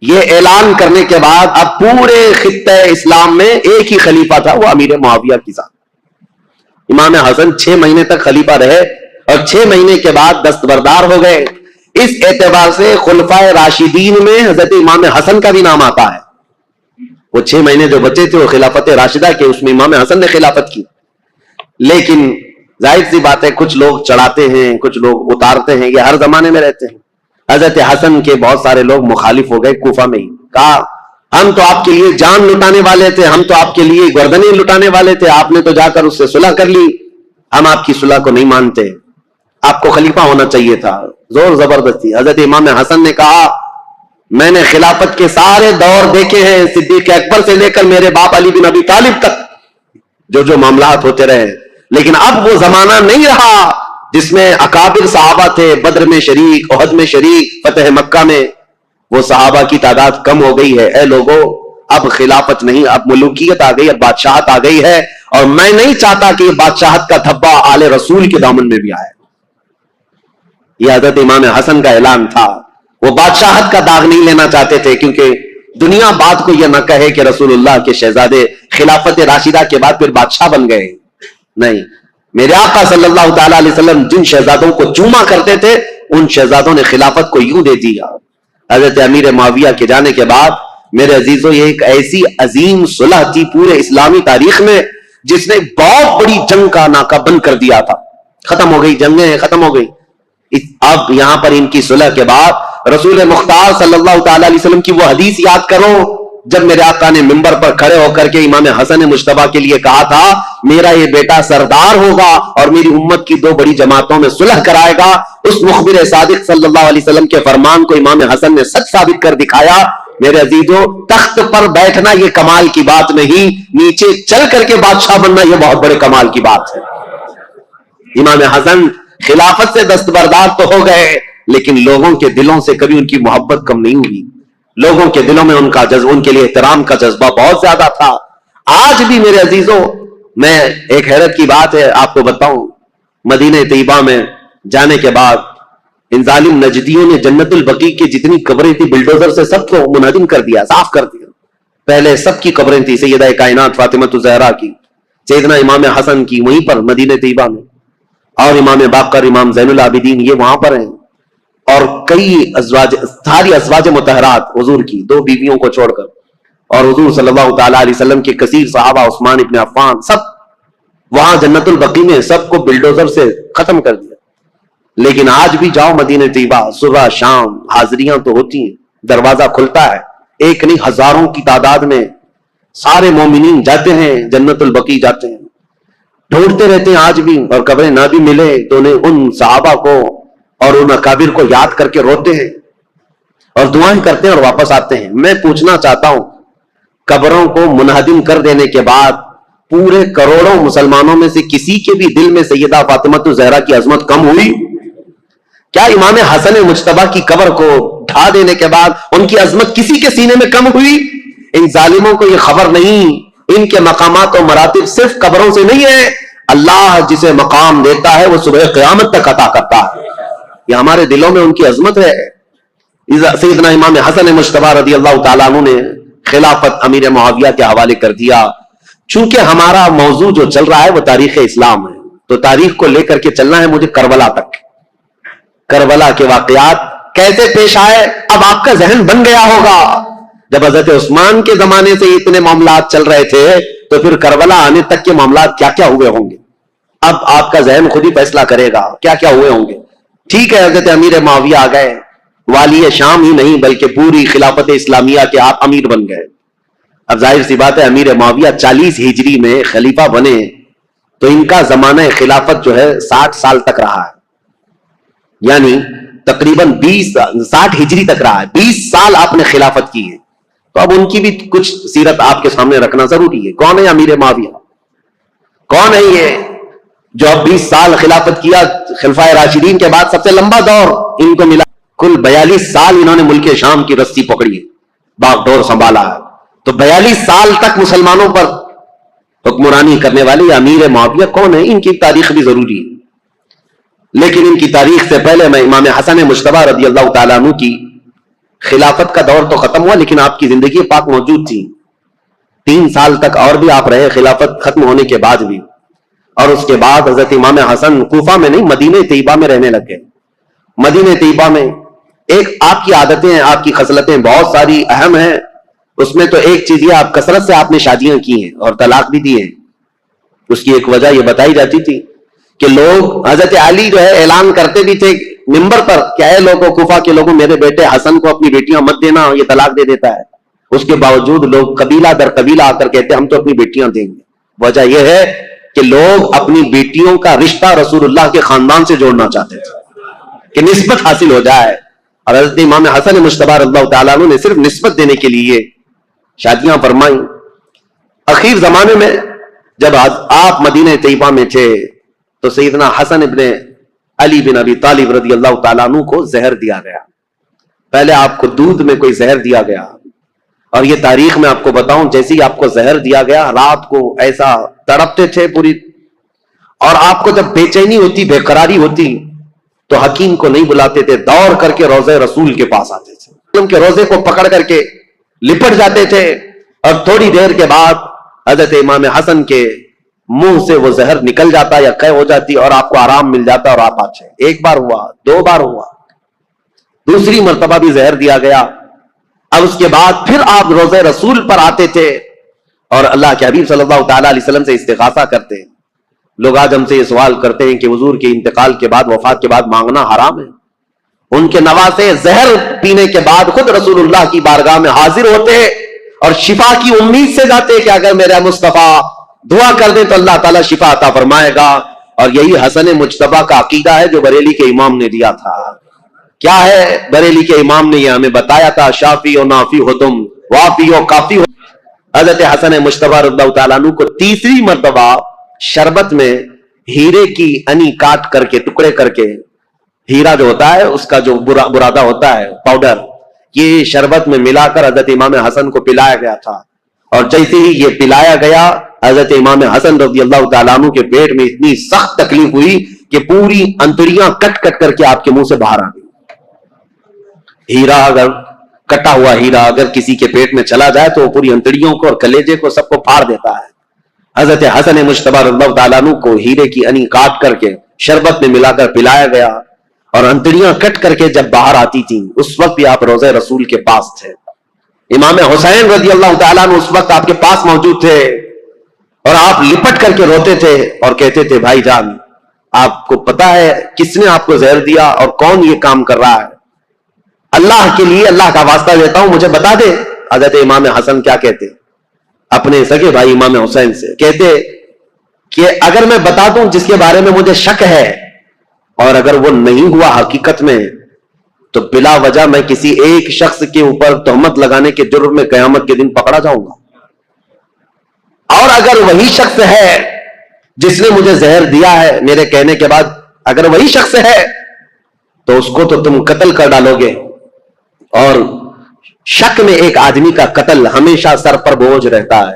یہ اعلان کرنے کے بعد اب پورے خطہ اسلام میں ایک ہی خلیفہ تھا، وہ امیر معاویہ کی ذات. امام حسن 6 مہینے تک خلیفہ رہے اور 6 مہینے کے بعد دستبردار ہو گئے. اس اعتبار سے خلفائے راشدین میں حضرت امام حسن کا بھی نام آتا ہے. وہ 6 مہینے جو بچے تھے وہ خلافت راشدہ کے، اس میں امام حسن نے خلافت کی. لیکن ظاہر سی بات ہے کچھ لوگ چڑھاتے ہیں، کچھ لوگ اتارتے ہیں، یہ ہر زمانے میں رہتے ہیں. حضرت حسن کے بہت سارے لوگ مخالف ہو گئے کوفہ میں ہی. کہا ہم تو آپ کے لیے جان لٹانے والے تھے، ہم تو آپ کے لیے گردنیں لٹانے والے تھے، آپ نے تو جا کر اس سے صلح کر لی، ہم آپ کی صلح کو نہیں مانتے، آپ کو خلیفہ ہونا چاہیے تھا. زور زبردستی. حضرت امام حسن نے کہا میں نے خلافت کے سارے دور دیکھے ہیں, صدیق اکبر سے لے کر میرے باپ علی بن ابی طالب تک جو معاملات ہوتے رہے, لیکن اب وہ زمانہ نہیں رہا جس میں اکابر صحابہ تھے, بدر میں شریک, احد میں شریک, فتح مکہ میں. وہ صحابہ کی تعداد کم ہو گئی ہے. اے لوگوں, اب خلافت نہیں, اب ملوکیت آ گئی, اب بادشاہت آ گئی ہے, اور میں نہیں چاہتا کہ یہ بادشاہت کا دھبا آل رسول کے دامن میں بھی آئے. یہ حضرت امام حسن کا اعلان تھا. وہ بادشاہت کا داغ نہیں لینا چاہتے تھے, کیونکہ دنیا بات کو یہ نہ کہے کہ رسول اللہ کے شہزادے خلافت راشدہ کے بعد پھر بادشاہ بن گئے. نہیں, میرے آقا صلی اللہ تعالی علیہ وسلم جن شہزادوں کو چوما کرتے تھے ان شہزادوں نے خلافت کو یوں دے دیا. حضرت امیر معاویہ کے جانے کے بعد میرے عزیزوں یہ ایک ایسی عظیم صلح تھی پورے اسلامی تاریخ میں جس نے بہت بڑی جنگ کا ناکہ بند کر دیا تھا. ختم ہو گئی, جنگیں ختم ہو گئی. اب یہاں پر ان کی صلح کے بعد رسول مختار صلی اللہ تعالی علیہ وسلم کی وہ حدیث یاد کرو جب میرے آقا نے منبر پر کھڑے ہو کر کے امام حسن مجتبیٰ کے لیے کہا تھا میرا یہ بیٹا سردار ہوگا اور میری امت کی 2 بڑی جماعتوں میں صلح کرائے گا. اس مخبر صادق صلی اللہ علیہ وسلم کے فرمان کو امام حسن نے سچ ثابت کر دکھایا. میرے عزیزوں, تخت پر بیٹھنا یہ کمال کی بات نہیں, نیچے چل کر کے بادشاہ بننا یہ بہت بڑے کمال کی بات ہے. امام حسن خلافت سے دستبردار تو ہو گئے, لیکن لوگوں کے دلوں سے کبھی ان کی محبت کم نہیں ہوئی. لوگوں کے دلوں میں ان کا جذبہ, ان کے لیے احترام کا جذبہ بہت زیادہ تھا. آج بھی میرے عزیزوں, میں ایک حیرت کی بات ہے آپ کو بتاؤں, مدینہ طیبہ میں جانے کے بعد ان ظالم نجدیوں نے جنت البقیع کی جتنی قبریں تھی بلڈوزر سے سب کو منہدم کر دیا, صاف کر دیا. پہلے سب کی قبریں تھی, سیدہ کائنات فاطمہ الزہرا کی, سیدنا امام حسن کی وہیں پر مدینہ طیبہ میں, اور امام باقر, امام زین العابدین یہ وہاں پر ہیں, اور کئی ازواج, ساری ازواج مطہرات حضور کی 2 بیویوں کو چھوڑ کر, اور حضور صلی اللہ تعالی علیہ وسلم کے کثیر صحابہ, عثمان ابن عفان, سب وہاں جنت البقیع میں سب کو بلڈوزر سے ختم کر دیا. لیکن آج بھی جاؤ مدینہ طیبہ, صبح شام حاضریاں تو ہوتی ہیں, دروازہ کھلتا ہے, ایک نہیں ہزاروں کی تعداد میں سارے مومنین جاتے ہیں, جنت البقیع جاتے ہیں, ڈھونڈتے رہتے ہیں آج بھی, اور قبریں نہ بھی ملے تو انہیں ان صحابہ کو اور ان اکابر کو یاد کر کے روتے ہیں اور دعائیں کرتے ہیں اور واپس آتے ہیں. میں پوچھنا چاہتا ہوں, قبروں کو منہدم کر دینے کے بعد پورے کروڑوں مسلمانوں میں سے کسی کے بھی دل میں سیدہ فاطمہ الزہرا کی عظمت کم ہوئی؟ کیا امام حسن مجتبیٰ کی قبر کو ڈھا دینے کے بعد ان کی عظمت کسی کے سینے میں کم ہوئی؟ ان ظالموں کو یہ خبر نہیں, ان کے مقامات و مراتب صرف قبروں سے نہیں ہے. اللہ جسے مقام دیتا ہے وہ صبح قیامت تک عطا کرتا ہے. یہ ہمارے دلوں میں ان کی عظمت ہے. سیدنا امام حسن مجتبیٰ رضی اللہ تعالیٰ عنہ نے خلافت امیر معاویہ کے حوالے کر دیا. چونکہ ہمارا موضوع جو چل رہا ہے وہ تاریخ اسلام ہے, تو تاریخ کو لے کر کے چلنا ہے مجھے کربلا تک. کربلا کے واقعات کیسے پیش آئے اب آپ کا ذہن بن گیا ہوگا. جب حضرت عثمان کے زمانے سے اتنے معاملات چل رہے تھے تو پھر کربلا آنے تک کے معاملات کیا کیا ہوئے ہوں گے. اب آپ کا ذہن خود ہی فیصلہ کرے گا کیا کیا ہوئے ہوں گے. ٹھیک ہے, حضرت امیر معاویہ آ گئے, والی شام ہی نہیں بلکہ پوری خلافت اسلامیہ کے آپ امیر بن گئے. اب ظاہر سی بات ہے امیر معاویہ 40 ہجری میں خلیفہ بنے تو ان کا زمانہ خلافت جو ہے 60 سال تک رہا ہے, یعنی تقریباً 60 ہجری تک رہا ہے. 20 سال آپ نے خلافت کی ہے, تو اب ان کی بھی کچھ سیرت آپ کے سامنے رکھنا ضروری ہے. کون ہے امیر معاویہ؟ کون ہے یہ جو اب 20 سال خلافت کیا؟ خلفائے راشدین کے بعد سب سے لمبا دور ان کو ملا. کل 42 سال انہوں نے ملک شام کی رسی پکڑی ہے, باغ ڈور سنبھالا ہے. تو 42 سال تک مسلمانوں پر حکمرانی کرنے والے امیر معاویہ کون ہے؟ ان کی تاریخ بھی ضروری ہے. لیکن ان کی تاریخ سے پہلے میں امام حسن مجتبیٰ رضی اللہ تعالیٰ عنہ کی خلافت کا دور تو ختم ہوا, لیکن آپ کی زندگی پاک موجود تھی. 3 سال تک اور بھی آپ رہے خلافت ختم ہونے کے بعد بھی, اور اس کے بعد حضرت امام حسن کوفہ میں نہیں مدینہ طیبہ میں رہنے لگ گئے. مدینہ طیبہ میں ایک آپ کی عادتیں ہیں, آپ کی خصلتیں بہت ساری اہم ہیں. اس میں تو ایک چیز یہ, آپ کثرت سے آپ نے شادیاں کی ہیں اور طلاق بھی دی ہیں. اس کی ایک وجہ یہ بتائی جاتی تھی کہ لوگ, حضرت علی جو ہے اعلان کرتے بھی تھے منبر پر کہ اے لوگوں, کوفہ کے لوگوں, میرے بیٹے حسن کو اپنی بیٹیاں مت دینا, یہ طلاق دے دیتا ہے. اس کے باوجود لوگ قبیلہ در قبیلہ آ کر کہتے ہم تو اپنی بیٹیاں دیں گے. وجہ یہ ہے کہ لوگ اپنی بیٹیوں کا رشتہ رسول اللہ کے خاندان سے جوڑنا چاہتے تھے کہ نسبت حاصل ہو جائے. اور حضرت امام حسن مجتبی رضی اللہ تعالیٰ عنہ نے صرف نسبت دینے کے لیے شادیاں فرمائیں. اخیر زمانے میں جب آپ مدینہ طیبہ میں تھے تو سیدنا حسن ابن علی بن ابی طالب رضی اللہ تعالیٰ عنہ کو زہر دیا گیا. پہلے آپ کو دودھ میں کوئی زہر دیا گیا, اور یہ تاریخ میں آپ کو بتاؤں, جیسے ہی آپ کو زہر دیا گیا رات کو ایسا تڑپتے تھے پوری, اور آپ کو جب بے چینی ہوتی, بے قراری ہوتی, تو حکیم کو نہیں بلاتے تھے, دوڑ کر کے روضہ رسول کے پاس آتے تھے, ان کے روزے کو پکڑ کر کے لپٹ جاتے تھے, اور تھوڑی دیر کے بعد حضرت امام حسن کے منہ سے وہ زہر نکل جاتا یا قے ہو جاتی, اور آپ کو آرام مل جاتا, اور آپ اچھے. ایک بار ہوا, دو بار ہوا, دوسری مرتبہ بھی زہر دیا گیا. اب اس کے بعد پھر آپ روزہ رسول پر آتے تھے اور اللہ کے حبیب صلی اللہ تعالی علیہ وسلم سے استغاثہ کرتے. لوگ آج ہم سے یہ سوال کرتے ہیں کہ حضور کے انتقال کے بعد, وفات کے بعد مانگنا حرام ہے. ان کے نواسے زہر پینے کے بعد خود رسول اللہ کی بارگاہ میں حاضر ہوتے اور شفا کی امید سے جاتے کہ اگر میرا مصطفیٰ دعا کر دیں تو اللہ تعالیٰ شفا عطا فرمائے گا. اور یہی حسن مجتبی کا عقیدہ ہے جو بریلی کے امام نے دیا تھا. کیا ہے بریلی کے امام نے یہ ہمیں بتایا تھا, شافی و نافی ہو تم, وافی و کافی ہو. حضرت حسن مجتبی رضی اللہ تعالیٰ عنہ کو تیسری مرتبہ شربت میں ہیرے کی انی کاٹ کر کے, ٹکڑے کر کے, ہیرا جو ہوتا ہے اس کا جو برادہ ہوتا ہے پاؤڈر, یہ شربت میں ملا کر حضرت امام حسن کو پلایا گیا تھا. اور جیسے ہی یہ پلایا گیا, حضرت امام حسن رضی اللہ تعالیٰ عنہ کے پیٹ میں اتنی سخت تکلیف ہوئی کہ پوری انتڑیاں کٹ کٹ کر کے آپ کے منہ سے باہر آ گئی. ہیرا اگر کٹا ہوا ہیرا اگر کسی کے پیٹ میں چلا جائے تو وہ پوری انتڑیوں کو اور کلیجے کو سب کو پھاڑ دیتا ہے. حضرت حسن مجتبی رضی اللہ تعالیٰ عنہ کو ہیرے کی انی کاٹ کر کے شربت میں ملا کر پلایا گیا, اور انتڑیاں کٹ کر کے جب باہر آتی تھیں اس وقت بھی آپ روضہ رسول کے پاس تھے. امام حسین رضی اللہ تعالیٰ عنہ اس وقت آپ کے پاس موجود تھے, اور آپ لپٹ کر کے روتے تھے اور کہتے تھے, بھائی جان آپ کو پتا ہے کس نے آپ کو زہر دیا اور کون یہ کام کر رہا ہے؟ اللہ کے لیے اللہ کا واسطہ دیتا ہوں, مجھے بتا دے. حضرت امام حسن کیا کہتے اپنے سگے بھائی امام حسین سے, کہتے کہ اگر میں بتا دوں جس کے بارے میں مجھے شک ہے, اور اگر وہ نہیں ہوا حقیقت میں, تو بلا وجہ میں کسی ایک شخص کے اوپر تہمت لگانے کے جرم میں قیامت کے دن پکڑا جاؤں گا. اور اگر وہی شخص ہے جس نے مجھے زہر دیا ہے میرے کہنے کے بعد, اگر وہی شخص ہے تو اس کو تو تم قتل کر ڈالو گے, اور شک میں ایک آدمی کا قتل ہمیشہ سر پر بوجھ رہتا ہے.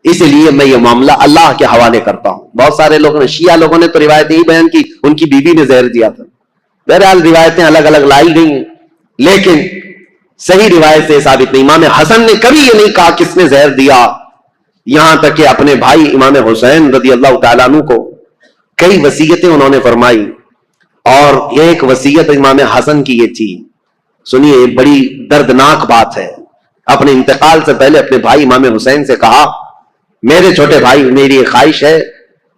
اس لیے میں یہ معاملہ اللہ کے حوالے کرتا ہوں. بہت سارے لوگوں نے, شیعہ لوگوں نے تو روایتیں ہی بیان کی ان کی بیوی نے زہر دیا تھا. بہرحال روایتیں الگ الگ لائی گئی, لیکن صحیح روایت سے ثابت نہیں. امام حسن نے کبھی یہ نہیں کہا کس نے زہر دیا, یہاں تک کہ اپنے بھائی امام حسین رضی اللہ تعالیٰ عنہ کو کئی وصیتیں انہوں نے فرمائی, اور ایک وصیت امام حسن کی یہ تھی, سنیے بڑی دردناک بات ہے. اپنے انتقال سے پہلے اپنے بھائی امام حسین سے کہا, میرے چھوٹے بھائی میری ایک خواہش ہے,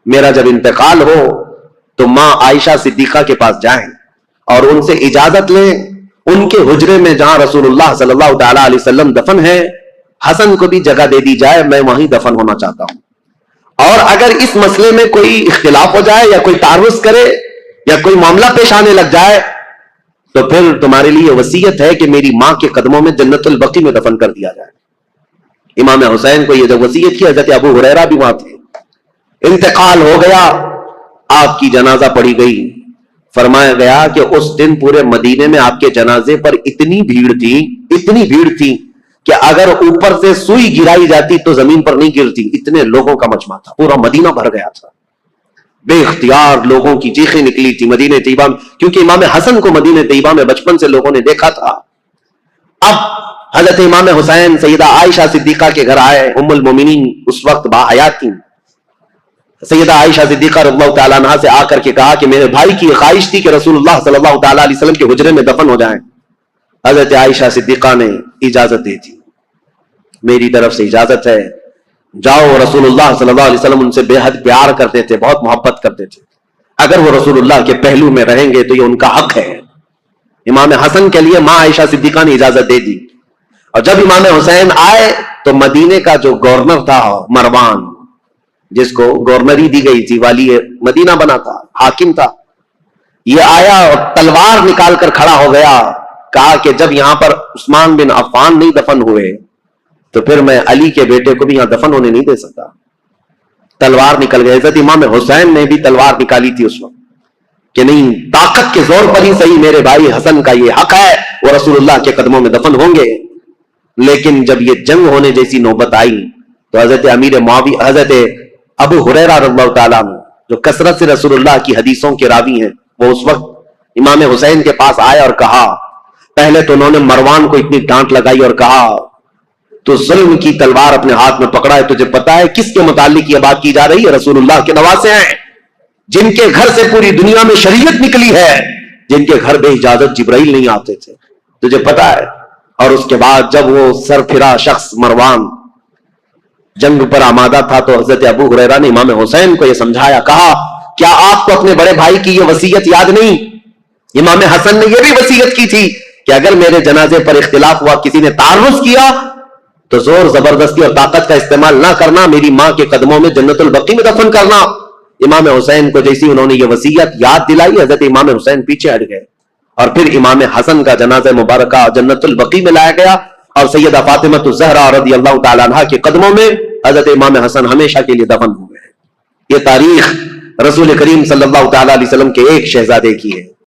میرا جب انتقال ہو تو ماں عائشہ صدیقہ کے پاس جائیں اور ان سے اجازت لیں, ان کے حجرے میں جہاں رسول اللہ صلی اللہ تعالی علیہ وسلم دفن ہے, حسن کو بھی جگہ دے دی جائے, میں وہیں دفن ہونا چاہتا ہوں. اور اگر اس مسئلے میں کوئی اختلاف ہو جائے یا کوئی تعارض کرے یا کوئی معاملہ پیش آنے لگ جائے تو پھر تمہارے لیے وصیت ہے کہ میری ماں کے قدموں میں جنت البقیع میں دفن کر دیا جائے. امام حسین کو یہ جب وصیت کی, حضرت ابو ہریرہ بھی وہاں تھے. انتقال ہو گیا, آپ کی جنازہ پڑھی گئی. فرمایا گیا کہ اس دن پورے مدینے میں آپ کے جنازے پر اتنی بھیڑ تھی کہ اگر اوپر سے سوئی گرائی جاتی تو زمین پر نہیں گرتی, اتنے لوگوں کا مجمع تھا, پورا مدینہ بھر گیا تھا. بے اختیار لوگوں کی چیخیں نکلی تھی مدینہ طیبہ میں, کیونکہ امام حسن کو مدینہ طیبہ میں بچپن سے لوگوں نے دیکھا تھا. اب حضرت امام حسین سیدہ عائشہ صدیقہ کے گھر آئے. ام المومنین اس وقت باحیات تھیں. سیدہ عائشہ صدیقہ رضی اللہ تعالیٰ عنہا سے آ کر کے کہا کہ میرے بھائی کی خواہش تھی کہ رسول اللہ صلی اللہ تعالیٰ علیہ وسلم کے حجرے میں دفن ہو جائیں. حضرت عائشہ صدیقہ نے اجازت دی تھی, میری طرف سے اجازت ہے, جاؤ. رسول اللہ صلی اللہ علیہ وسلم ان سے بے حد پیار کرتے تھے, بہت محبت کرتے تھے. اگر وہ رسول اللہ کے پہلو میں رہیں گے تو یہ ان کا حق ہے. امام حسن کے لیے ماں عائشہ صدیقہ نے اجازت دے دی. اور جب امام حسین آئے تو مدینے کا جو گورنر تھا مروان, جس کو گورنری دی گئی تھی, والی مدینہ بنا تھا, حاکم تھا, یہ آیا اور تلوار نکال کر کھڑا ہو گیا. کہا کہ جب یہاں پر عثمان بن عفان نہیں دفن ہوئے تو پھر میں علی کے بیٹے کو بھی یہاں دفن ہونے نہیں دے سکتا. تلوار نکل گئی. حضرت امام حسین نے بھی تلوار نکالی تھی اس وقت کہ نہیں, طاقت کے زور پر ہی صحیح میرے بھائی حسن کا یہ حق ہے, وہ رسول اللہ کے قدموں میں دفن ہوں گے. لیکن جب یہ جنگ ہونے جیسی نوبت آئی تو حضرت امیر معاویہ, حضرت ابو ہریرہ رضی اللہ تعالیٰ عنہ جو کثرت سے رسول اللہ کی حدیثوں کے راوی ہیں, وہ اس وقت امام حسین کے پاس آیا اور کہا, پہلے تو انہوں نے مروان کو اتنی ڈانٹ لگائی اور کہا تو ظلم کی تلوار اپنے ہاتھ میں پکڑا ہے, تجھے پتا ہے کس کے متعلق یہ بات کی جا رہی ہے؟ رسول اللہ کے نواسے ہیں, جن کے گھر سے پوری دنیا میں شریعت نکلی ہے, جن کے گھر بے اجازت جبرائیل نہیں آتے تھے, تجھے پتا ہے. اور اس کے بعد جب وہ سر پھرا شخص مروان جنگ پر آمادہ تھا تو حضرت ابو ہریرہ نے امام حسین کو یہ سمجھایا, کہا کیا آپ کو اپنے بڑے بھائی کی یہ وصیت یاد نہیں؟ امام حسن نے یہ بھی وصیت کی تھی کہ اگر میرے جنازے پر اختلاف ہوا, کسی نے تعرض کیا تو زور زبردستی اور طاقت کا استعمال نہ کرنا, میری ماں کے قدموں میں جنت البقیع میں دفن کرنا. امام حسین کو جیسی انہوں نے یہ وصیت یاد دلائی, حضرت امام حسین پیچھے ہٹ گئے اور پھر امام حسن کا جنازہ مبارکہ جنت البقیع میں لایا گیا اور سیدہ فاطمہ الزہرا رضی اللہ تعالیٰ عنہا کے قدموں میں حضرت امام حسن ہمیشہ کے لیے دفن ہوئے ہیں. یہ تاریخ رسول کریم صلی اللہ تعالیٰ علیہ وسلم کے ایک شہزادے کی ہے.